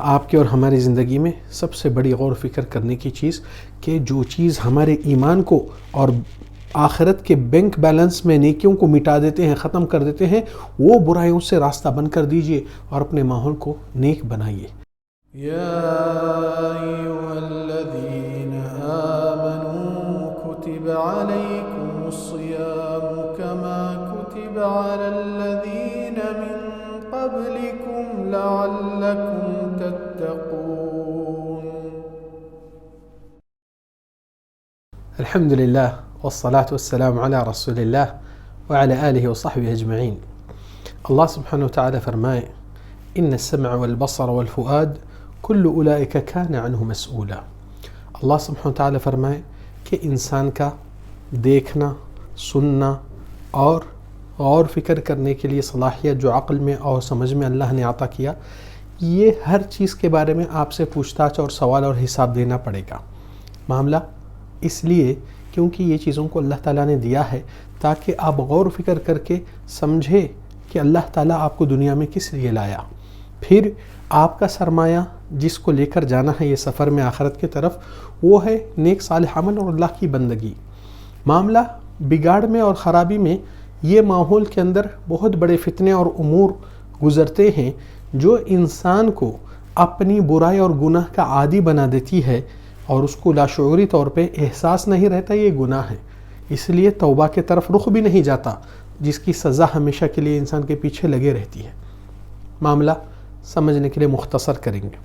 آپ کی اور ہماری زندگی میں سب سے بڑی غور و فکر کرنے کی چیز کہ جو چیز ہمارے ایمان کو اور آخرت کے بینک بیلنس میں نیکیوں کو مٹا دیتے ہیں، ختم کر دیتے ہیں، وہ برائیوں سے راستہ بند کر دیجئے اور اپنے ماحول کو نیک بنائیے۔ یا ایھا الذین آمنوا کتب علیکم الصیام کما کتب علی الذین من قبلکم لعلکم تتقون۔ الحمدللہ والصلاة والسلام علی رسول اللہ وعلی آلہ وصحبہ اجمعین۔ اللہ سبحانہ وتعالی فرمائے ان السمع والبصر والفؤاد کل اولئک کان عنہ مسئولا۔ اللہ سبحانہ وتعالی فرمائے کہ انسان کا دیکھنا، سننا اور غور فکر کرنے کے لیے صلاحیت جو عقل میں اور سمجھ میں اللہ نے عطا کیا، یہ ہر چیز کے بارے میں آپ سے پوچھ تاچھ اور سوال اور حساب دینا پڑے گا۔ معاملہ اس لیے کیونکہ یہ چیزوں کو اللہ تعالیٰ نے دیا ہے تاکہ آپ غور و فکر کر کے سمجھے کہ اللہ تعالیٰ آپ کو دنیا میں کس لیے لایا، پھر آپ کا سرمایہ جس کو لے کر جانا ہے یہ سفر میں آخرت کی طرف، وہ ہے نیک صالح عمل اور اللہ کی بندگی۔ معاملہ بگاڑ میں اور خرابی میں یہ ماحول کے اندر بہت بڑے فتنے اور امور گزرتے ہیں جو انسان کو اپنی برائی اور گناہ کا عادی بنا دیتی ہے اور اس کو لاشعوری طور پہ احساس نہیں رہتا یہ گناہ ہے، اس لیے توبہ کے طرف رخ بھی نہیں جاتا، جس کی سزا ہمیشہ کے لیے انسان کے پیچھے لگے رہتی ہے۔ معاملہ سمجھنے کے لیے مختصر کریں گے۔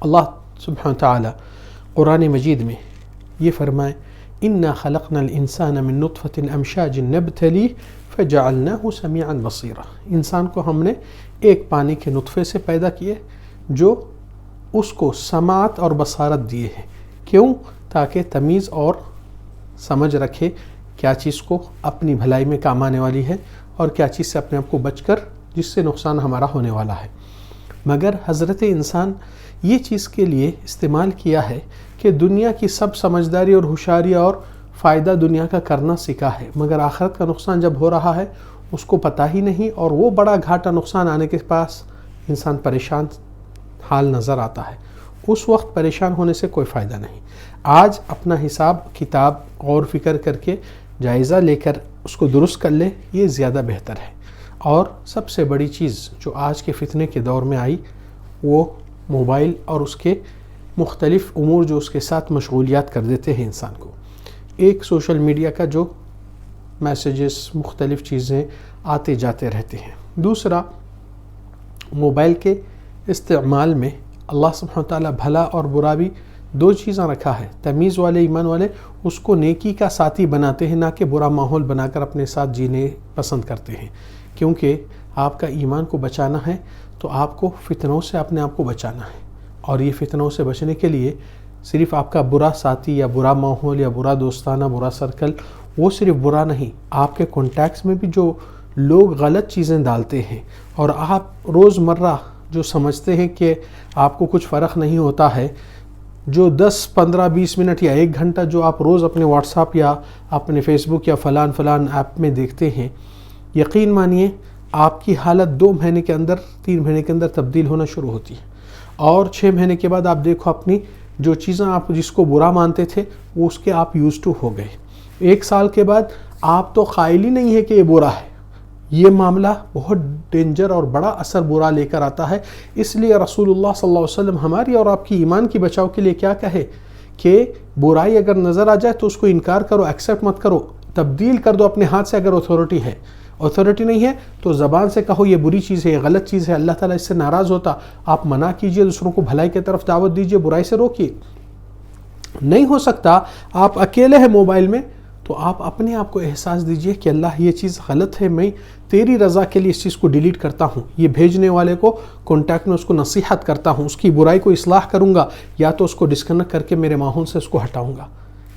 اللہ سبحانہ وتعالی قرآن مجید میں یہ فرمائے اِنَّا خَلَقْنَا الْإِنسَانَ مِن نُطْفَةٍ أَمْشَاجٍ نَبْتَلِيهِ فَجَعَلْنَاهُ سَمِيعًا بَصِيرًا۔ انسان کو ہم نے ایک پانی کے نطفے سے پیدا کیے جو اس کو سماعت اور بصارت دیے ہیں۔ کیوں؟ تاکہ تمیز اور سمجھ رکھے کیا چیز کو اپنی بھلائی میں کام آنے والی ہے اور کیا چیز سے اپنے آپ کو بچ کر جس سے نقصان ہمارا ہونے والا ہے۔ مگر حضرت انسان یہ چیز کے لیے استعمال کیا ہے کہ دنیا کی سب سمجھداری اور ہوشیاری اور فائدہ دنیا کا کرنا سیکھا ہے، مگر آخرت کا نقصان جب ہو رہا ہے اس کو پتہ ہی نہیں، اور وہ بڑا گھاٹا نقصان آنے کے پاس انسان پریشان حال نظر آتا ہے۔ اس وقت پریشان ہونے سے کوئی فائدہ نہیں۔ آج اپنا حساب کتاب غور فکر کر کے جائزہ لے کر اس کو درست کر لے، یہ زیادہ بہتر ہے۔ اور سب سے بڑی چیز جو آج کے فتنے کے دور میں آئی وہ موبائل اور اس کے مختلف امور جو اس کے ساتھ مشغولیات کر دیتے ہیں انسان کو۔ ایک سوشل میڈیا کا جو میسیجز مختلف چیزیں آتے جاتے رہتے ہیں، دوسرا موبائل کے استعمال میں اللہ سبحانہ وتعالیٰ بھلا اور برا بھی دو چیزیں رکھا ہے۔ تمیز والے ایمان والے اس کو نیکی کا ساتھی بناتے ہیں، نہ کہ برا ماحول بنا کر اپنے ساتھ جینے پسند کرتے ہیں، کیونکہ آپ کا ایمان کو بچانا ہے تو آپ کو فتنوں سے اپنے آپ کو بچانا ہے، اور یہ فتنوں سے بچنے کے لیے صرف آپ کا برا ساتھی یا برا ماحول یا برا دوستانہ برا سرکل وہ صرف برا نہیں، آپ کے کانٹیکٹس میں بھی جو لوگ غلط چیزیں ڈالتے ہیں اور آپ روزمرہ جو سمجھتے ہیں کہ آپ کو کچھ فرق نہیں ہوتا ہے، جو 10 15 20 منٹ یا 1 گھنٹہ جو آپ روز اپنے واٹس ایپ یا اپنے فیس بک یا فلان ایپ میں دیکھتے ہیں، یقین مانیے آپ کی حالت 2 مہینے کے اندر 3 مہینے کے اندر تبدیل ہونا شروع ہوتی ہے، اور 6 مہینے کے بعد آپ دیکھو اپنی جو چیزیں آپ جس کو برا مانتے تھے وہ اس کے آپ یوز ٹو ہو گئے۔ 1 سال کے بعد آپ تو قائل ہی نہیں ہے کہ یہ برا ہے۔ یہ معاملہ بہت ڈینجر اور بڑا اثر برا لے کر آتا ہے۔ اس لیے رسول اللہ صلی اللہ علیہ وسلم ہماری اور آپ کی ایمان کی بچاؤ کے لیے کیا کہے کہ برائی اگر نظر آ جائے تو اس کو انکار کرو، ایکسیپٹ مت کرو، تبدیل کر دو اپنے ہاتھ سے۔ اگر اتھارٹی ہے، اتھارٹی نہیں ہے تو زبان سے کہو یہ بری چیز ہے، یہ غلط چیز ہے، اللہ تعالیٰ اس سے ناراض ہوتا۔ آپ منع کیجئے، دوسروں کو بھلائی کی طرف دعوت دیجئے، برائی سے روکیے۔ نہیں ہو سکتا آپ اکیلے ہیں موبائل میں تو آپ اپنے آپ کو احساس دیجئے کہ اللہ یہ چیز غلط ہے، میں تیری رضا کے لیے اس چیز کو ڈیلیٹ کرتا ہوں، یہ بھیجنے والے کو کانٹیکٹ میں اس کو نصیحت کرتا ہوں، اس کی برائی کو اصلاح کروں گا، یا تو اس کو ڈسکنیکٹ کر کے میرے ماحول سے اس کو ہٹاؤں گا۔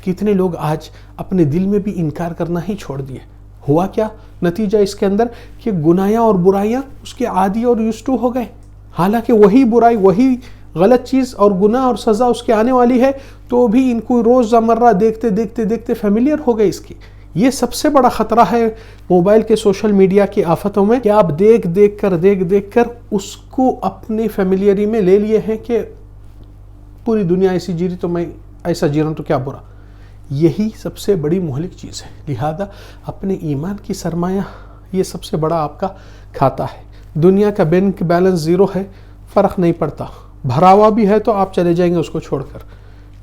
کتنے لوگ آج اپنے دل میں بھی انکار کرنا ہی چھوڑ دیے۔ ہوا کیا نتیجہ اس کے اندر کہ گناہیاں اور برائیاں اس کے عادی اور یوز ٹو ہو گئے، حالانکہ وہی برائی وہی غلط چیز اور گناہ اور سزا اس کے آنے والی ہے، تو بھی ان کو روز مرہ دیکھتے دیکھتے دیکھتے فیملیئر ہو گئے اس کی۔ یہ سب سے بڑا خطرہ ہے موبائل کے سوشل میڈیا کی آفتوں میں کہ آپ دیکھ کر اس کو اپنے فیملیری میں لے لیے ہیں کہ پوری دنیا ایسی جی رہی تو میں ایسا جی رہا ہوں تو کیا برا. یہی سب سے بڑی مہلک چیز ہے. لہذا اپنے ایمان کی سرمایہ یہ سب سے بڑا آپ کا کھاتا ہے. دنیا کا بینک بیلنس زیرو ہے، فرق نہیں پڑتا، بھرا ہوا بھی ہے تو آپ چلے جائیں گے اس کو چھوڑ کر،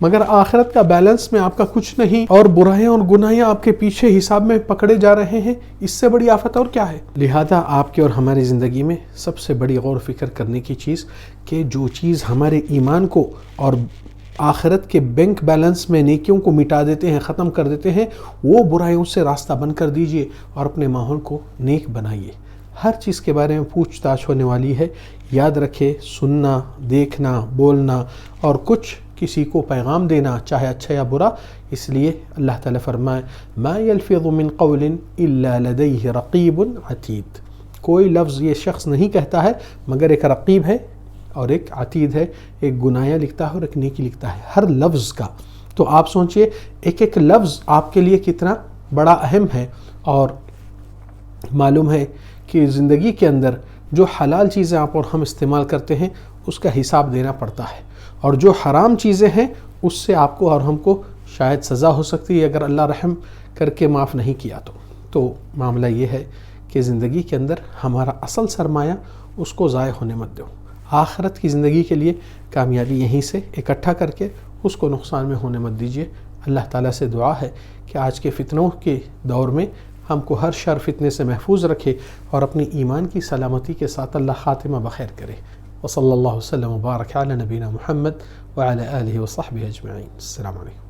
مگر آخرت کا بیلنس میں آپ کا کچھ نہیں اور برائیاں اور گناہیں آپ کے پیچھے حساب میں پکڑے جا رہے ہیں. اس سے بڑی آفت اور کیا ہے؟ لہذا آپ کے اور ہماری زندگی میں سب سے بڑی غور و فکر کرنے کی چیز کہ جو چیز ہمارے ایمان کو اور آخرت کے بینک بیلنس میں نیکیوں کو مٹا دیتے ہیں، ختم کر دیتے ہیں، وہ برائیوں سے راستہ بند کر دیجئے اور اپنے ماحول کو نیک بنائیے. ہر چیز کے بارے میں پوچھ تاچھ ہونے والی ہے. یاد رکھے، سننا، دیکھنا، بولنا اور کچھ کسی کو پیغام دینا چاہے اچھا یا برا. اس لیے اللہ تعالیٰ فرمائے ما یلفظ من قول الا لدیہ رقیب عتید. کوئی لفظ یہ شخص نہیں کہتا ہے مگر ایک رقیب ہے اور ایک عتید ہے، ایک گناہ لکھتا ہے اور ایک نیکی لکھتا ہے ہر لفظ کا. تو آپ سوچئے ایک لفظ آپ کے لیے کتنا بڑا اہم ہے. اور معلوم ہے کہ زندگی کے اندر جو حلال چیزیں آپ اور ہم استعمال کرتے ہیں اس کا حساب دینا پڑتا ہے، اور جو حرام چیزیں ہیں اس سے آپ کو اور ہم کو شاید سزا ہو سکتی ہے اگر اللہ رحم کر کے معاف نہیں کیا تو معاملہ یہ ہے کہ زندگی کے اندر ہمارا اصل سرمایہ اس کو ضائع ہونے مت دو. آخرت کی زندگی کے لیے کامیابی یہیں سے اکٹھا کر کے اس کو نقصان میں ہونے مت دیجیے. اللہ تعالیٰ سے دعا ہے کہ آج کے فتنوں کے دور میں ہم کو ہر شر فتنے سے محفوظ رکھے اور اپنی ایمان کی سلامتی کے ساتھ اللہ خاتمہ بخیر کرے. وصلی اللہ وسلم وبارک علی نبینا محمد وعلی آلہ وصحبہ اجمعین. السلام علیکم.